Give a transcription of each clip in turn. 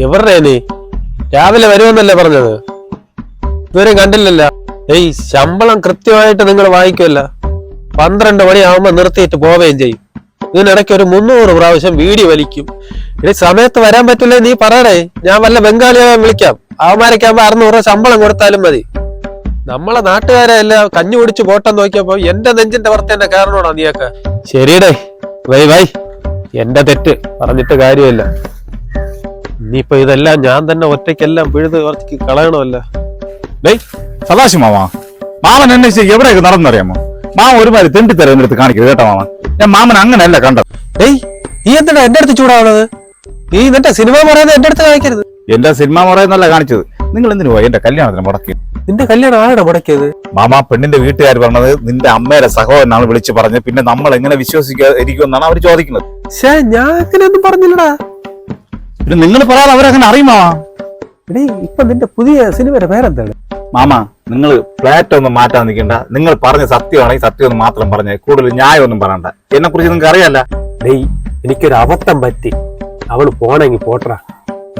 എവരുടെ നീ രാവിലെ വരുമെന്നല്ലേ പറഞ്ഞത്? ഇതുവരെ കണ്ടില്ലല്ലോ. ശമ്പളം കൃത്യമായിട്ട് നിങ്ങൾ വാങ്ങിക്കുമല്ല. 12 മണിയാവുമ്പോ നിർത്തിയിട്ട് പോവുകയും ചെയ്യും. ഇതിനിടയ്ക്ക് ഒരു 300 പ്രാവശ്യം വീഡിയോ വലിക്കും. ഇനി സമയത്ത് വരാൻ പറ്റില്ലേ നീ പറയണേ, ഞാൻ വല്ല ബംഗാളിയെ വിളിക്കാം. അവന്മാരൊക്കെയാകുമ്പോ 600 രൂപ ശമ്പളം കൊടുത്താലും മതി. നമ്മളെ നാട്ടുകാരെ എല്ലാം കഞ്ഞി കുടിച്ച് പോട്ടെന്ന് നോക്കിയപ്പോ എന്റെ നെഞ്ചിന്റെ പുറത്ത് എന്നെ കാരണമാണോ നീയൊക്കെ? ശരിയടേ, വൈ വൈ, എന്റെ തെറ്റ്, പറഞ്ഞിട്ട് കാര്യമില്ല. ഇനിയിപ്പോ ഇതെല്ലാം ഞാൻ തന്നെ ഒറ്റയ്ക്കെല്ലാം പിഴുത് കുറച്ച് കളയണമല്ല. സദാശിവ മാമൻ എന്നെ എവിടെയൊക്കെ നടന്നറിയാമോ? മാമൻ ഒരുമാതിരി തെണ്ടിത്തരം എന്റെ അടുത്ത് കാണിക്കരുത് കേട്ടോ മാമൻ. ഞാൻ മാമൻ അങ്ങനെയല്ല കണ്ടത്. നീ എന്തിനാ എന്റെ അടുത്ത് ചൂടാവുന്നത്? നീ നിന്റെ സിനിമ പറയുന്നത് എന്റെ അടുത്ത് കാണിക്കരുത്. എന്റെ സിനിമ പറയുന്നല്ല കാണിച്ചത്. നിങ്ങൾ എന്തിനു പോയി എന്റെ കല്യാണത്തിന് മുടക്കി? നിന്റെ കല്യാണം ആരുടെ മുടക്കിയത്? മാമ, പെണ്ണിന്റെ വീട്ടുകാർ പറഞ്ഞത് നിന്റെ അമ്മയുടെ സഹോദരനാണ് വിളിച്ച് പറഞ്ഞത്. പിന്നെ നമ്മൾ എങ്ങനെ വിശ്വസിക്കാതിരിക്കുമെന്നാണ് അവർ ചോദിക്കുന്നത്. ഞാൻ അങ്ങനെയൊന്നും പറഞ്ഞില്ലടാ. പിന്നെ നിങ്ങൾ പറയാതെ അവരങ്ങനെ അറിയുമാ? ഇപ്പൊ നിന്റെ പുതിയ സിനിമയുടെ പേരെന്താണ്? മാമ, നിങ്ങൾ ഫ്ലാറ്റ് ഒന്നും മാറ്റാൻ നിൽക്കണ്ട. നിങ്ങൾ പറഞ്ഞ സത്യമാണെങ്കിൽ സത്യം ഒന്ന് മാത്രം പറഞ്ഞേ, കൂടുതൽ ന്യായം ഒന്നും പറയണ്ട. എന്നെ കുറിച്ച് നിങ്ങൾക്ക് അറിയാല്ല. എനിക്കൊരു അബദ്ധം പറ്റി. അവള് പോണെങ്കിൽ പോട്ടറ.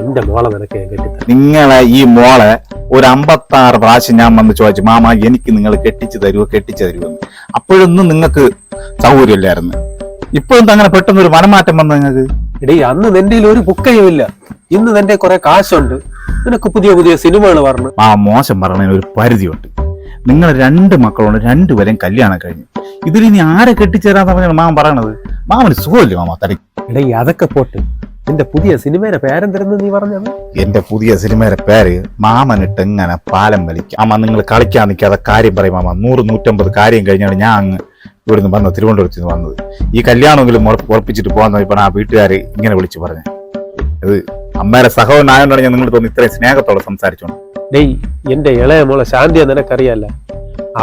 എന്റെ മോളെ നിനക്ക് കെട്ടിത്ത. നിങ്ങളെ ഈ മോളെ ഒരു 56 പ്രാവശ്യം ഞാൻ വന്ന് ചോദിച്ചു, മാമ എനിക്ക് നിങ്ങൾ കെട്ടിച്ചു തരുമെന്ന്. അപ്പോഴൊന്നും നിങ്ങൾക്ക് സൗകര്യമില്ലായിരുന്നു. ഇപ്പോഴൊന്നും അങ്ങനെ പെട്ടെന്നൊരു മനമാറ്റം വന്നു നിങ്ങൾക്ക്? അന്ന് നിന്റെ ഒരു ബുക്കയുമില്ല. ഇന്ന് നിന്റെ കുറെ കാശുണ്ട്. നിനക്ക് പുതിയ പുതിയ സിനിമകൾ പറഞ്ഞു. ആ മോശം പറഞ്ഞതിന് ഒരു പരിധിയുണ്ട്. നിങ്ങൾ 2 മക്കളുണ്ട്, 2 പേരെയും കല്യാണം കഴിഞ്ഞു. ഇതിലിനി ആരെ കെട്ടിച്ചേരാന്ന് പറഞ്ഞാൽ മാമൻ പറയണത്? മാമന് സുഖമില്ല മാമ തടി. അതൊക്കെ പോട്ട്. നിന്റെ പുതിയ സിനിമയുടെ പേരെന്തിരുന്ന് നീ പറഞ്ഞത്? എന്റെ പുതിയ സിനിമയുടെ പേര് മാമനിട്ട് എങ്ങനെ പാലം വലിക്കും. അമ്മ, നിങ്ങൾ കളിക്കാൻ നിൽക്കാതെ കാര്യം പറയും മാമ. 100-150 കാര്യം കഴിഞ്ഞാണ് ഞാൻ അങ്ങ് ഇവിടുന്ന് വന്നത്, തിരുവനന്തപുരത്ത് നിന്ന് വന്നത്. ഈ കല്യാണമെങ്കിലും ഉറപ്പിച്ചിട്ട് പോകാൻ നോക്കിയപ്പോൾ ആ വീട്ടുകാർ ഇങ്ങനെ വിളിച്ചു പറഞ്ഞു. അത് അമ്മയുടെ സഹോദരനായോണ്ടാണ് ഞാൻ നിങ്ങൾ തോന്നി ഇത്രയും സ്നേഹത്തോടെ സംസാരിച്ചോണ്ട്. എന്റെ ഇളയ മോളെ ശാന്തിയെ നിനക്കറിയാല്ല.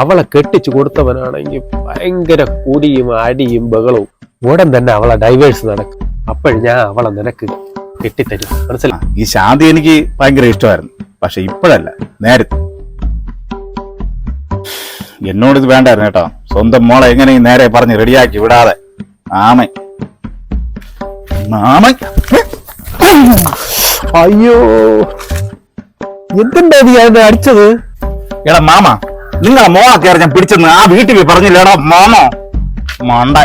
അവളെ കെട്ടിച്ചു കൊടുത്തവനാണെങ്കിൽ ഭയങ്കര കുടിയും അടിയും ബഹളവും. ഉടൻ തന്നെ അവളെ ഡൈവേഴ്സ് നടക്കും. അപ്പോഴും ഞാൻ അവളെ നിനക്ക് കെട്ടിത്തരും, മനസ്സിലായി? ഈ ശാന്തി എനിക്ക് ഭയങ്കര ഇഷ്ടമായിരുന്നു. പക്ഷെ ഇപ്പോഴല്ല, നേരത്തെ. എന്നോടിത് വേണ്ടായിരുന്നു കേട്ടോ. സ്വന്തം മോളെ എങ്ങനെയും നേരെ പറഞ്ഞ് റെഡിയാക്കി വിടാതെ. മാമൻ അയ്യോ, എന്തിന്റെ നീ അടിച്ചത്? എടാ മാമ, നിങ്ങളെ മോളെ കയറി ഞാൻ പിടിച്ചെന്ന് ആ വീട്ടിൽ പറഞ്ഞില്ലേടാ മാമോ? മണ്ട.